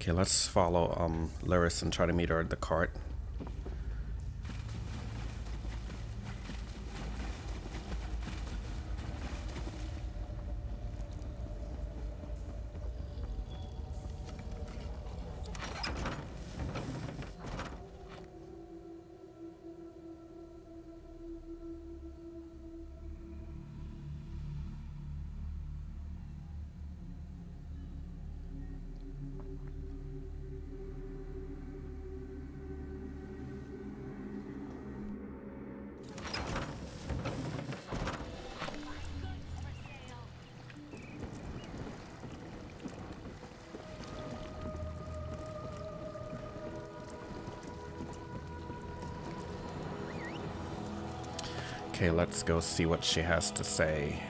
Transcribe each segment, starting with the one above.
Okay, let's follow Laris and try to meet her at the cart. Okay, let's go see what she has to say.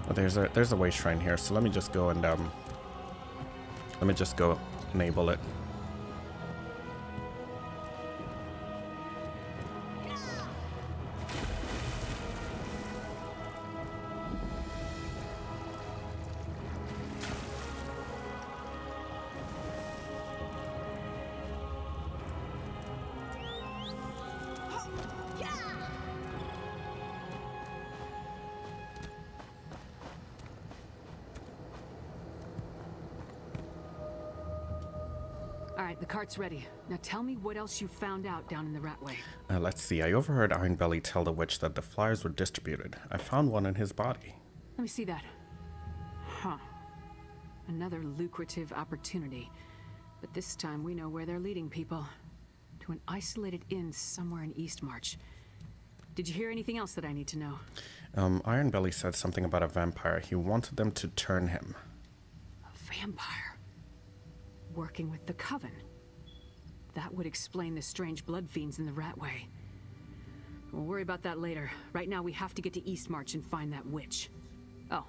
Oh, there's a way shrine here, so let me just go and enable it. Alright, the cart's ready. Now tell me what else you found out down in the Ratway. Let's see. I overheard Ironbelly tell the witch that the flyers were distributed. I found one in his body. Let me see that. Huh. Another lucrative opportunity. But this time we know where they're leading people. To an isolated inn somewhere in Eastmarch. Did you hear anything else that I need to know? Ironbelly said something about a vampire. He wanted them to turn him. A vampire? Working with the Coven. That would explain the strange blood fiends in the Ratway. We'll worry about that later. Right now we have to get to Eastmarch and find that witch. Oh,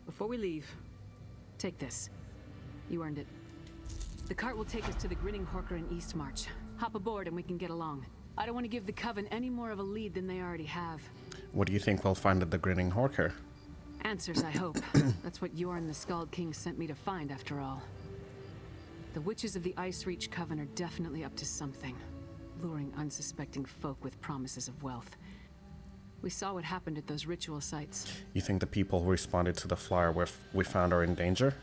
before we leave, take this. You earned it. The cart will take us to the Grinning Horker in Eastmarch. Hop aboard and we can get along. I don't want to give the Coven any more of a lead than they already have. What do you think we'll find at the Grinning Horker? Answers, I hope. That's what Yorn the Skald King sent me to find, after all. The witches of the Ice Reach Coven are definitely up to something, luring unsuspecting folk with promises of wealth. We saw what happened at those ritual sites. You think the people who responded to the flyer we found are in danger?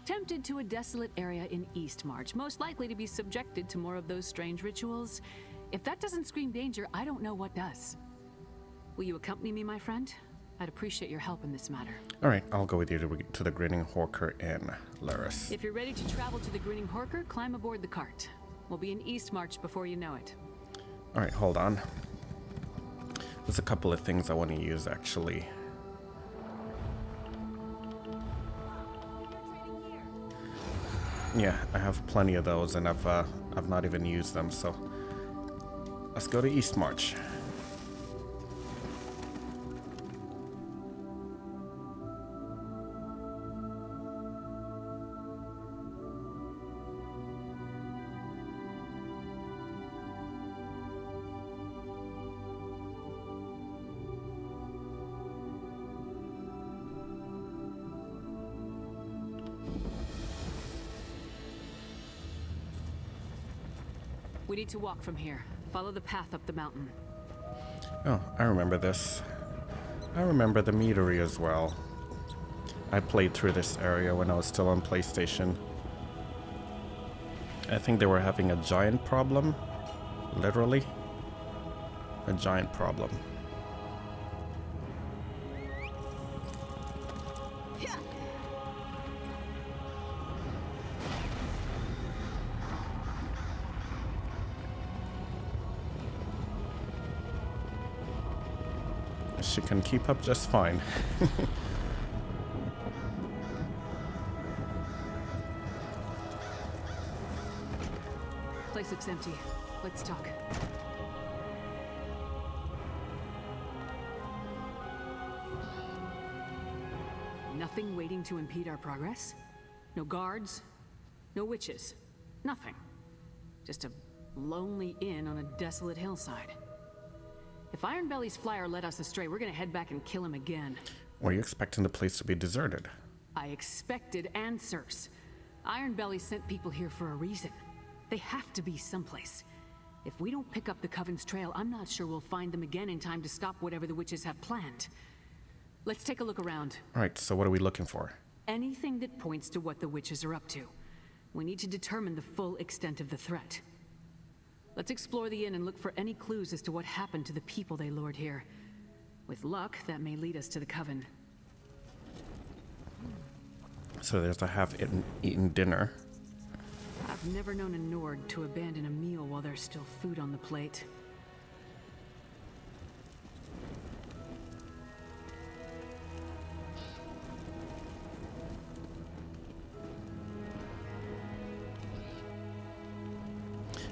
Tempted to a desolate area in Eastmarch, most likely to be subjected to more of those strange rituals. If that doesn't scream danger, I don't know what does. Will you accompany me, my friend? I'd appreciate your help in this matter. Alright, I'll go with you to the Grinning Horker in Laris. If you're ready to travel to the Grinning Horker, climb aboard the cart. We'll be in Eastmarch before you know it. Alright, hold on. There's a couple of things I want to use, actually. Yeah, I have plenty of those, and I've not even used them, so let's go to Eastmarch. We need to walk from here. Follow the path up the mountain. Oh, I remember this. I remember the meadery as well. I played through this area when I was still on PlayStation. I think they were having a giant problem. Literally. A giant problem. She can keep up just fine. Place looks empty. Let's talk. Nothing waiting to impede our progress? No guards? No witches? Nothing. Just a lonely inn on a desolate hillside. If Ironbelly's flyer led us astray, we're gonna head back and kill him again. Were you expecting the place to be deserted? I expected answers. Ironbelly sent people here for a reason. They have to be someplace. If we don't pick up the Coven's trail, I'm not sure we'll find them again in time to stop whatever the witches have planned. Let's take a look around. Alright, so what are we looking for? Anything that points to what the witches are up to. We need to determine the full extent of the threat. Let's explore the inn and look for any clues as to what happened to the people they lured here. With luck, that may lead us to the Coven. So there's a half-eaten dinner. I've never known a Nord to abandon a meal while there's still food on the plate.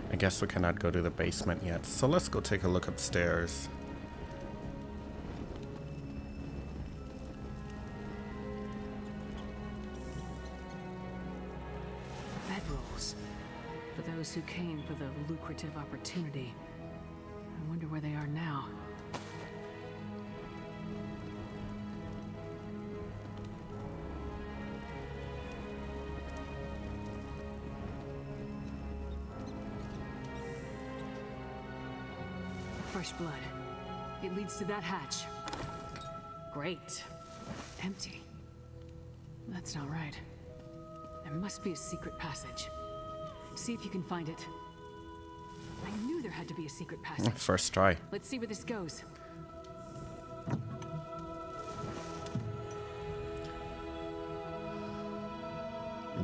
I guess we cannot go to the basement yet, so let's go take a look upstairs. Bedrolls. For those who came for the lucrative opportunity. I wonder where they are now. Fresh blood. It leads to that hatch. Great. Empty. That's not right. There must be a secret passage. See if you can find it. I knew there had to be a secret passage. First try. Let's see where this goes.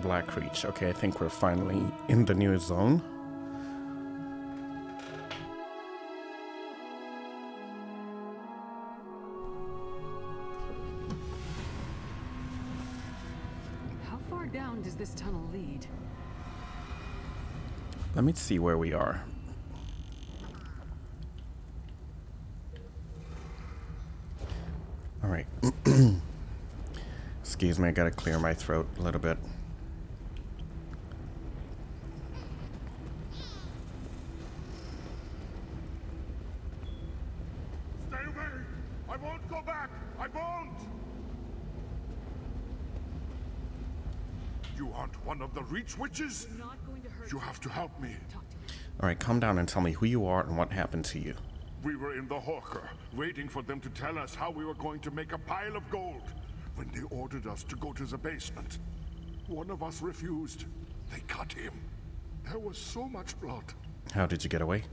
Blackreach. Okay, I think we're finally in the new zone. How far down does this tunnel lead? Let me see where we are. All right. Excuse me, I gotta clear my throat a little bit. Stay away! I won't go back! I won't! You aren't one of the Reach Witches? Not going to hurt You have to help me. Talk to me. All right, calm down and tell me who you are and what happened to you. We were in the hawker, waiting for them to tell us how we were going to make a pile of gold. When they ordered us to go to the basement, one of us refused. They cut him. There was so much blood. How did you get away?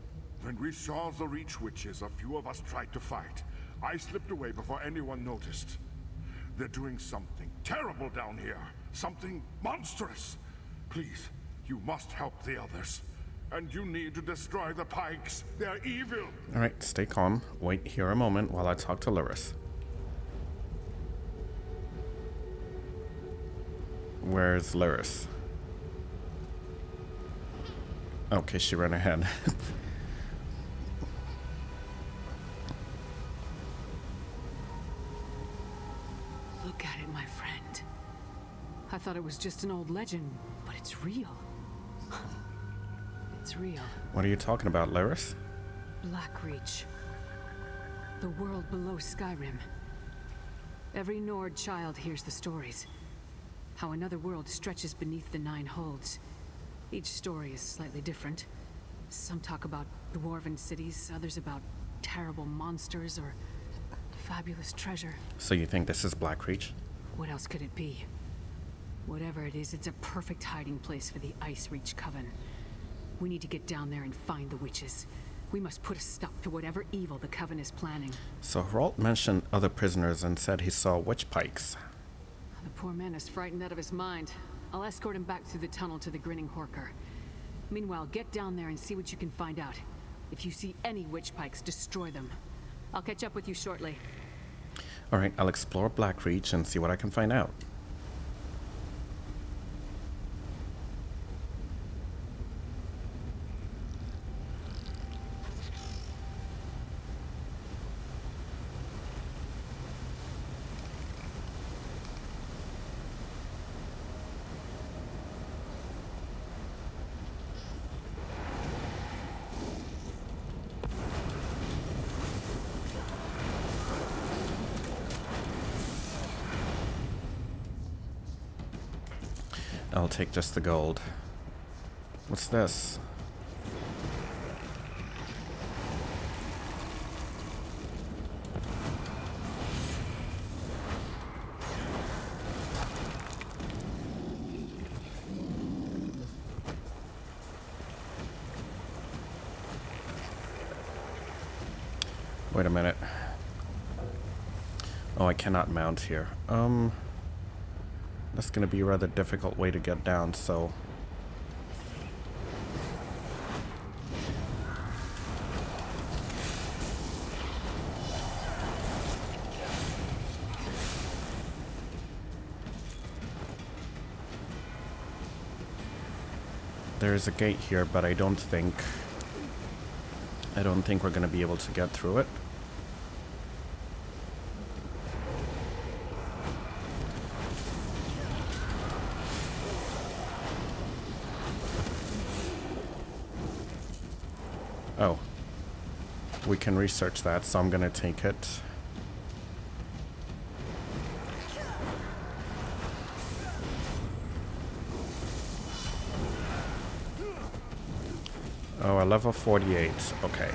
When we saw the Reach Witches, a few of us tried to fight. I slipped away before anyone noticed. They're doing something terrible down here. Something monstrous. Please, you must help the others. And you need to destroy the pikes. They're evil. All right, stay calm. Wait here a moment while I talk to Lyris. Where's Lyris? Okay, she ran ahead. Look at it, my friend. I thought it was just an old legend, but it's real. It's real. What are you talking about, Lyris? Blackreach. The world below Skyrim. Every Nord child hears the stories. How another world stretches beneath the Nine Holds. Each story is slightly different. Some talk about dwarven cities, others about terrible monsters or fabulous treasure. So you think this is Blackreach? What else could it be? Whatever it is, it's a perfect hiding place for the Ice Reach Coven. We need to get down there and find the witches. We must put a stop to whatever evil the Coven is planning. So Hralt mentioned other prisoners and said he saw witch pikes. The poor man is frightened out of his mind. I'll escort him back through the tunnel to the Grinning Horker. Meanwhile, get down there and see what you can find out. If you see any witch pikes, destroy them. I'll catch up with you shortly. All right, I'll explore Blackreach and see what I can find out. I'll take just the gold. What's this? Wait a minute. Oh, I cannot mount here. That's gonna be a rather difficult way to get down, so... There is a gate here, but I don't think we're gonna be able to get through it. Oh. We can research that, so I'm gonna take it. Oh, a level 48. Okay.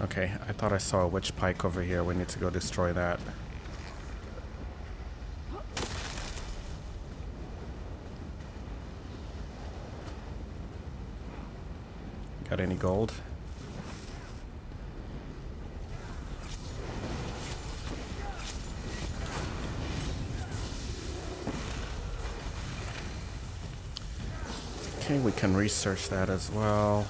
Okay, I thought I saw a witch pike over here. We need to go destroy that. Got any gold? Okay, we can research that as well.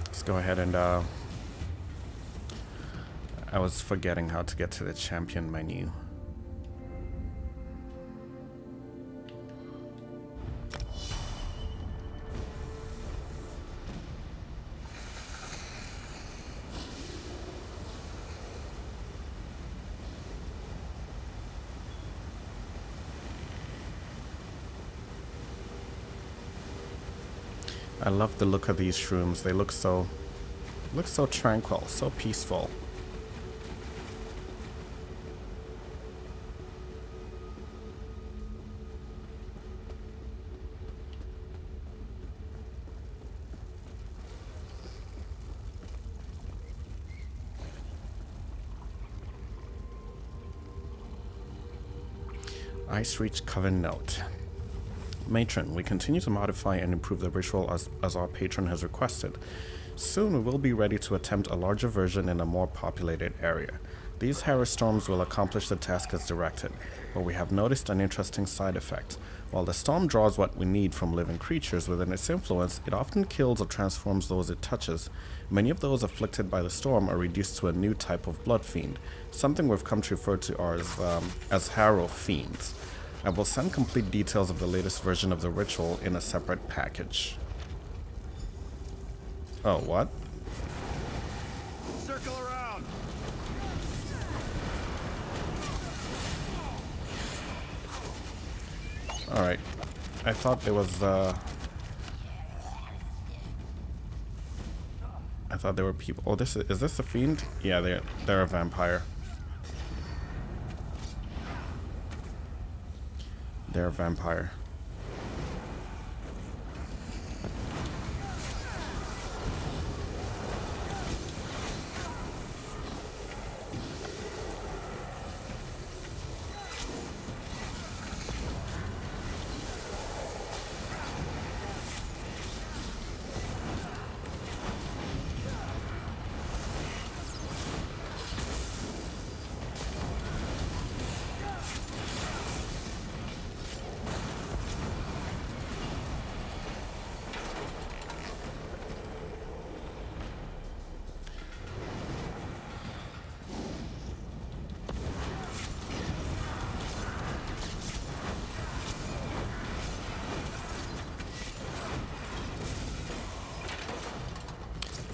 Let's go ahead and I was forgetting how to get to the champion menu. I love the look of these shrooms. They look so tranquil, so peaceful. Icereach Coven Note. Matron, we continue to modify and improve the ritual as our patron has requested. Soon we will be ready to attempt a larger version in a more populated area. These storms will accomplish the task as directed, but we have noticed an interesting side effect. While the storm draws what we need from living creatures within its influence, it often kills or transforms those it touches. Many of those afflicted by the storm are reduced to a new type of blood fiend, something we've come to refer to as harrow fiends. I will send complete details of the latest version of the ritual in a separate package. Oh, what? Circle around. Alright. I thought there was I thought there were people. Oh, is this a fiend? Yeah, they're a vampire. They're a vampire.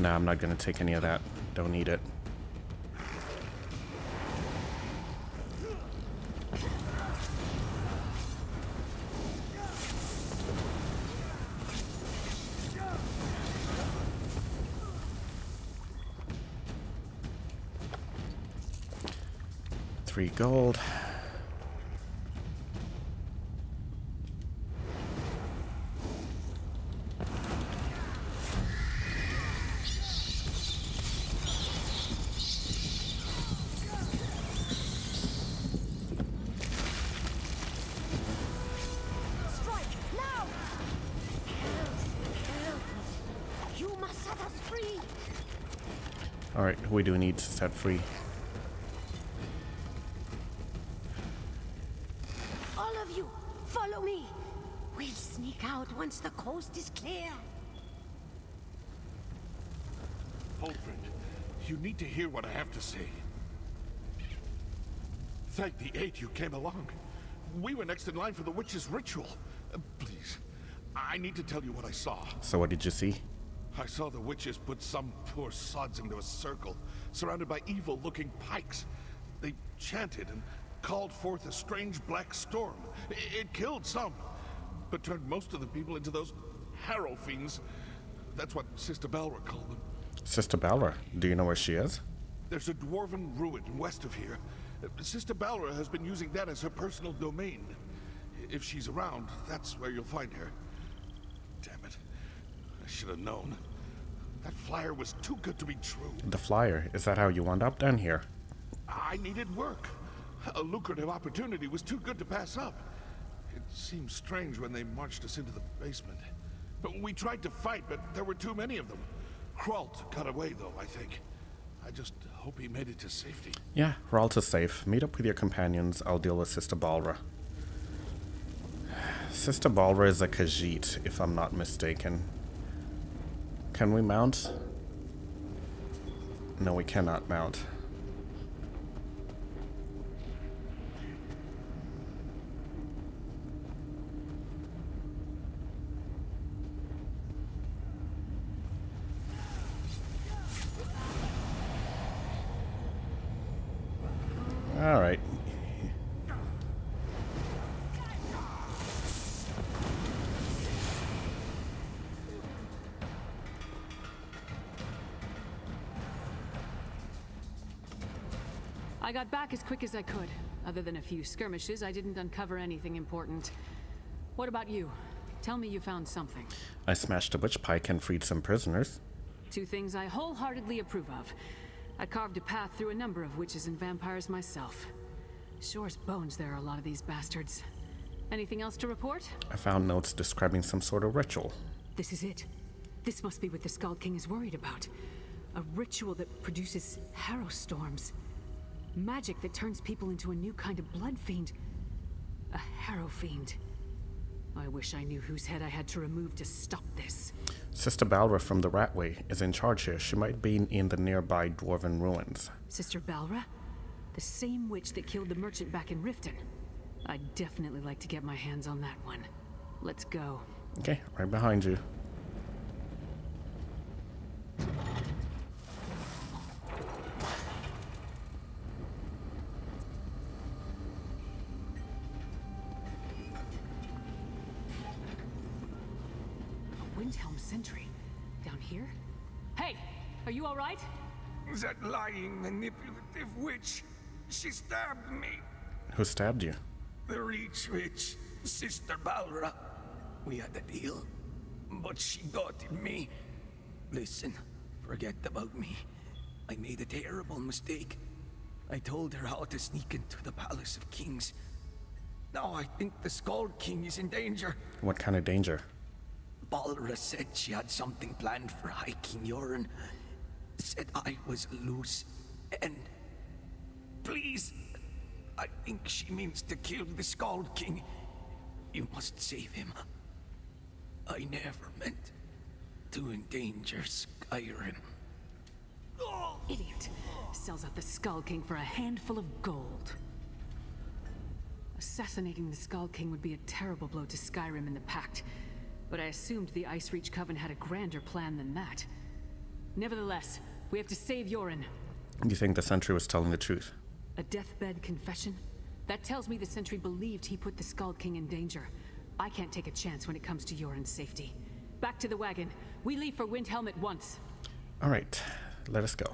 Nah, I'm not gonna take any of that. Don't need it. $3 gold. Alright, who do we need to set free? All of you, follow me. We'll sneak out once the coast is clear. Holfred, you need to hear what I have to say. Thank the 8 you came along. We were next in line for the witch's ritual. Please, I need to tell you what I saw. So what did you see? I saw the witches put some poor sods into a circle, surrounded by evil-looking pikes. They chanted and called forth a strange black storm. It killed some, but turned most of the people into those harrow fiends. That's what Sister Balra called them. Sister Balra? Do you know where she is? There's a dwarven ruin west of here. Sister Balra has been using that as her personal domain. If she's around, that's where you'll find her. Damn it. I should have known. That flyer was too good to be true. The flyer? Is that how you wound up down here? I needed work. A lucrative opportunity was too good to pass up. It seemed strange when they marched us into the basement. But we tried to fight, but there were too many of them. Kralt got away, though, I think. I just hope he made it to safety. Yeah, Ralt is safe. Meet up with your companions. I'll deal with Sister Balra. Sister Balra is a Khajiit, if I'm not mistaken. Can we mount? No, we cannot mount. All right. I got back as quick as I could. Other than a few skirmishes, I didn't uncover anything important. What about you? Tell me you found something. I smashed a witch pike and freed some prisoners. 2 things I wholeheartedly approve of. I carved a path through a number of witches and vampires myself. Sure as bones there are a lot of these bastards. Anything else to report? I found notes describing some sort of ritual. This is it. This must be what the Skald King is worried about. A ritual that produces harrow storms. Magic that turns people into a new kind of blood fiend. A harrow fiend. I wish I knew whose head I had to remove to stop this. Sister Balra from the Ratway is in charge here. She might be in the nearby dwarven ruins. Sister Balra? The same witch that killed the merchant back in Riften. I'd definitely like to get my hands on that one. Let's go. Okay, right behind you. Windhelm sentry. Down here? Hey! Are you alright? That lying, manipulative witch. She stabbed me. Who stabbed you? The Reach Witch, Sister Balra. We had a deal, but she doubted me. Listen, forget about me. I made a terrible mistake. I told her how to sneak into the Palace of Kings. Now I think the Skald King is in danger. What kind of danger? Balra said she had something planned for High King Yoren. Said I was a loose end. Please, I think she means to kill the Skald King. You must save him. I never meant to endanger Skyrim. Idiot. Sells out the Skald King for a handful of gold. Assassinating the Skald King would be a terrible blow to Skyrim and the Pact. But I assumed the Ice Reach Coven had a grander plan than that. Nevertheless, we have to save Yoren. You think the sentry was telling the truth? A deathbed confession? That tells me the sentry believed he put the Skald King in danger. I can't take a chance when it comes to Yoren's safety. Back to the wagon. We leave for Windhelm at once. All right, let us go.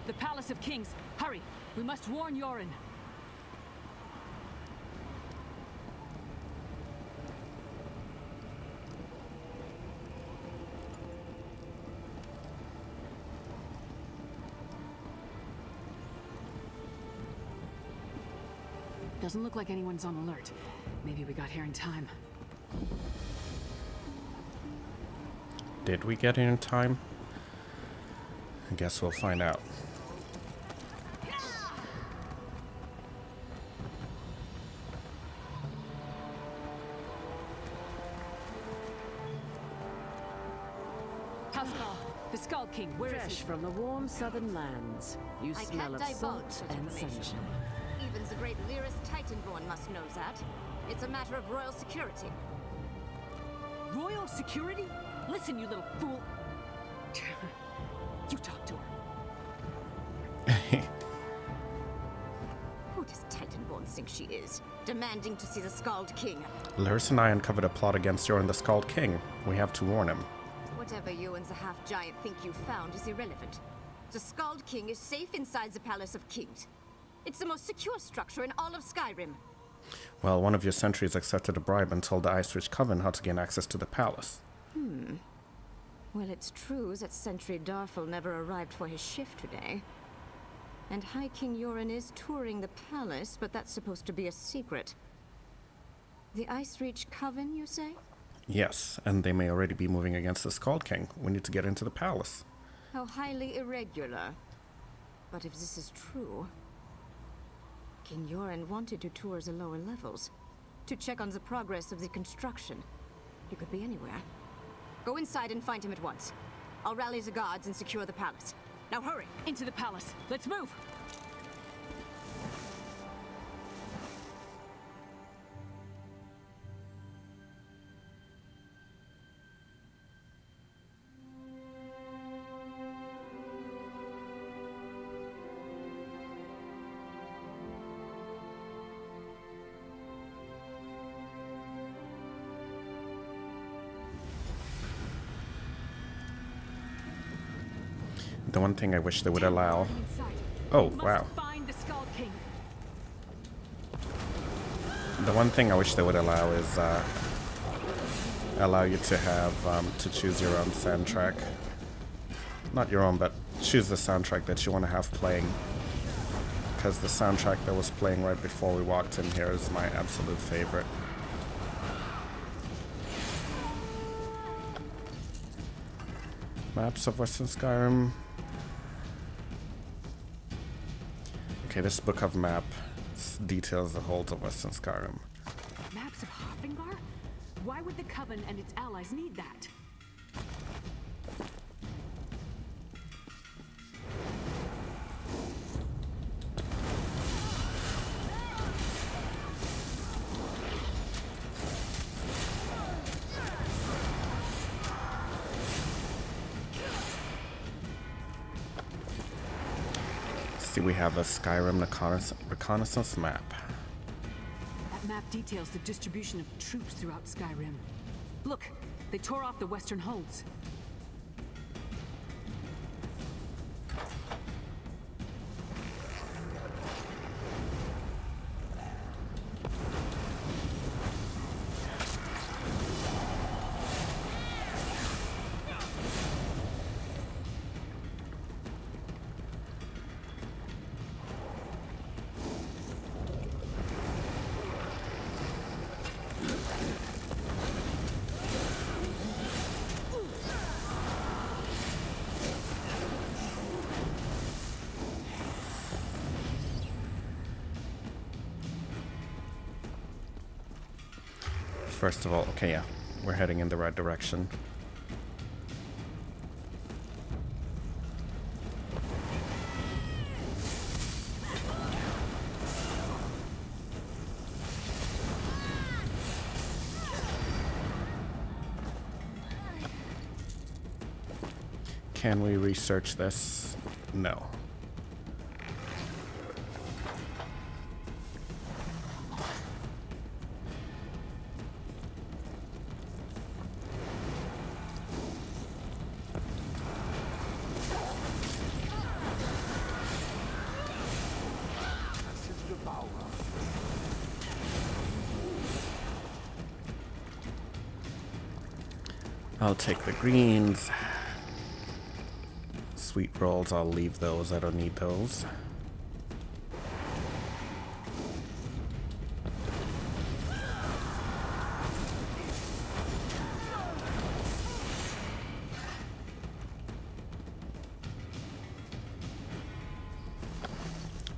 The Palace of Kings. Hurry! We must warn Yoren. Doesn't look like anyone's on alert. Maybe we got here in time. Did we get here in time? I guess we'll find out. The Skald King, where is Fresh he? from the warm southern lands. You I smell can't of divulge salt such and information. sunshine. Even the great lyrist Titanborn must know that. It's a matter of royal security. Royal security? Listen, you little fool. You talk to her. Who does Titanborn think she is? Demanding to see the Skald King. Lyris and I uncovered a plot against Yoren the Skald King. We have to warn him. Whatever you and the half-giant think you found is irrelevant. The Skald King is safe inside the Palace of Kings. It's the most secure structure in all of Skyrim. Well, one of your sentries accepted a bribe and told the Icebridge Coven how to gain access to the palace. Well, it's true that Sentry Darfel never arrived for his shift today. And High King Yoren is touring the palace, but that's supposed to be a secret. The Icebridge Coven, you say? Yes, and they may already be moving against the Skald King. We need to get into the palace. How highly irregular. But if this is true, King Yoren wanted to tour the lower levels, to check on the progress of the construction. He could be anywhere. Go inside and find him at once. I'll rally the guards and secure the palace. Now hurry! Into the palace. Let's move! The one thing I wish they would allow... Inside. Oh, We must wow. find the Skald King. The one thing I wish they would allow is allow you to have to choose your own soundtrack. Not your own, but choose the soundtrack that you want to have playing. Because the soundtrack that was playing right before we walked in here is my absolute favorite. Maps of Western Skyrim. Okay, this book of map details the holds of Western Skyrim. Maps of Hoffingar? Why would the Coven and its allies need that? See, we have a Skyrim reconnaissance map. That map details the distribution of troops throughout Skyrim. Look, they tore off the western holds. First of all, okay, yeah, we're heading in the right direction. Can we research this? No. I'll take the greens. Sweet rolls, I'll leave those. I don't need those.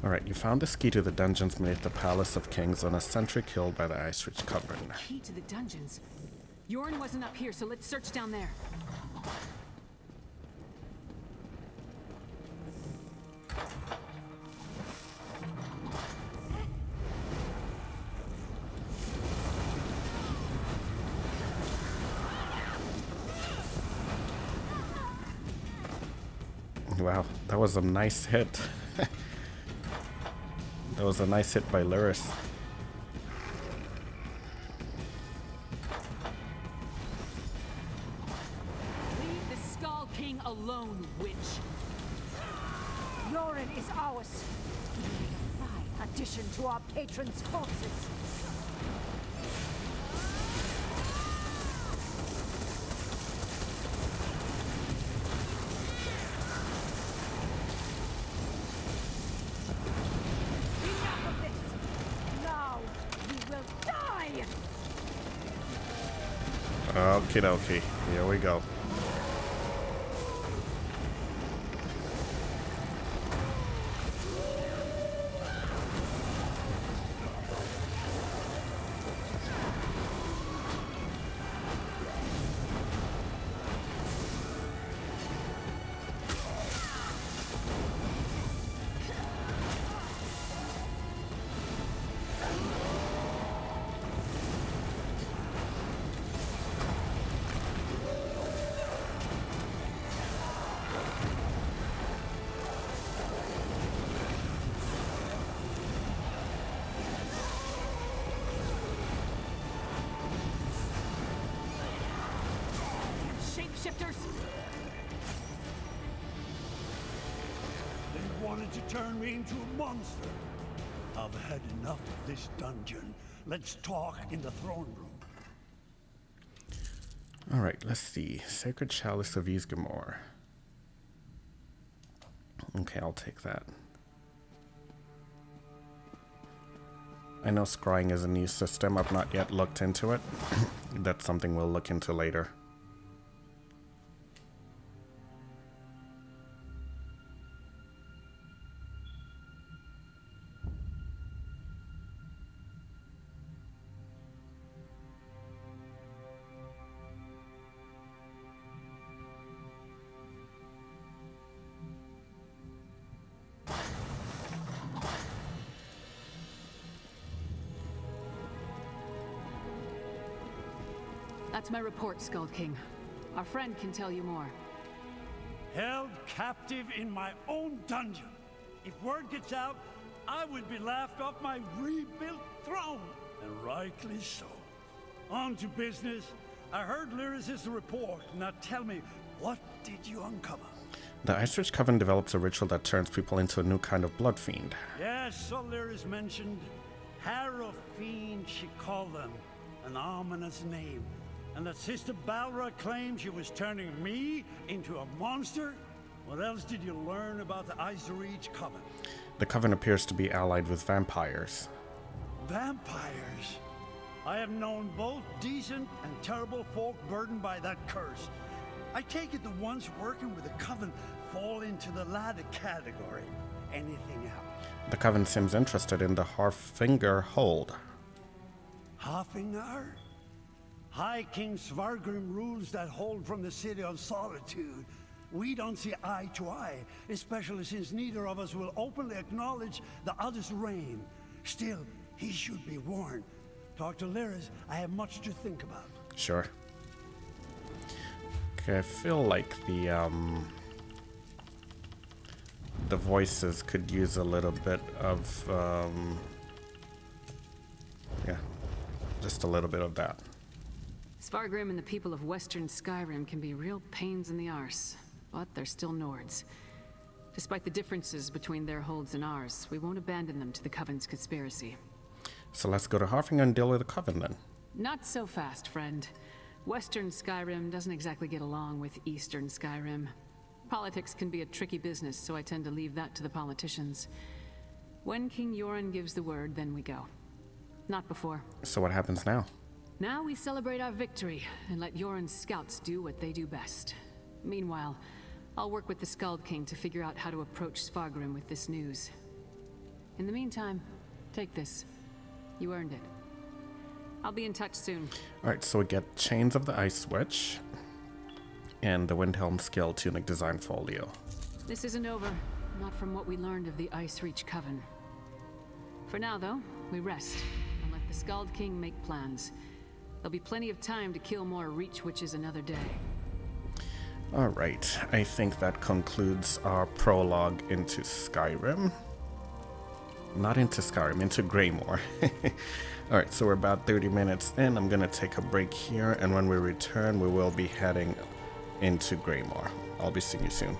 Alright, you found this key to the dungeons beneath the Palace of Kings on a sentry killed by the Icereach Coven. Key to the dungeons? Yorn wasn't up here, so let's search down there. Wow, that was a nice hit. That was a nice hit by Lyris. Leave the Skull King alone, witch. Yorin is ours. A fine addition to our patron's forces. Okie dokie, here we go. Shapeshifters! They wanted to turn me into a monster. I've had enough of this dungeon. Let's talk in the throne room. Alright, let's see. Sacred Chalice of Greymoor. Okay, I'll take that. I know scrying is a new system. I've not yet looked into it. That's something we'll look into later. That's my report, Skull King. Our friend can tell you more. Held captive in my own dungeon. If word gets out, I would be laughed off my rebuilt throne. And rightly so. On to business. I heard Lyris' report. Now tell me, what did you uncover? The Icereach Coven develops a ritual that turns people into a new kind of blood fiend. Yes, so Lyris mentioned. Harrow Fiend, she called them. An ominous name. And that Sister Balra claimed she was turning me into a monster? What else did you learn about the Icereach Coven? The Coven appears to be allied with vampires. Vampires? I have known both decent and terrible folk burdened by that curse. I take it the ones working with the Coven fall into the latter category. Anything else? The Coven seems interested in the Harfinger hold. Harfinger? High King Svargrim rules that hold from the City of Solitude. We don't see eye to eye, especially since neither of us will openly acknowledge the other's reign. Still, he should be warned. Talk to Lyris. I have much to think about. Sure. Okay, I feel like the voices could use a little bit of, yeah, just a little bit of that. Svargrim and the people of Western Skyrim can be real pains in the arse, but they're still Nords. Despite the differences between their holds and ours, we won't abandon them to the Coven's conspiracy. So let's go to Harfing and deal with the Coven then. Not so fast, friend. Western Skyrim doesn't exactly get along with Eastern Skyrim. Politics can be a tricky business, so I tend to leave that to the politicians. When King Yoren gives the word, then we go. Not before. So what happens now? Now we celebrate our victory and let Yoren's scouts do what they do best. Meanwhile, I'll work with the Skald King to figure out how to approach Svargrim with this news. In the meantime, take this. You earned it. I'll be in touch soon. Alright, so we get Chains of the Ice Switch and the Windhelm Scale Tunic Design Folio. This isn't over. Not from what we learned of the Ice Reach Coven. For now, though, we rest and let the Skald King make plans. There'll be plenty of time to kill more Reach Witches another day. Alright, I think that concludes our prologue into Skyrim. Not into Skyrim, into Greymoor. Alright, so we're about 30 minutes in. I'm gonna take a break here, and when we return, we will be heading into Greymoor. I'll be seeing you soon.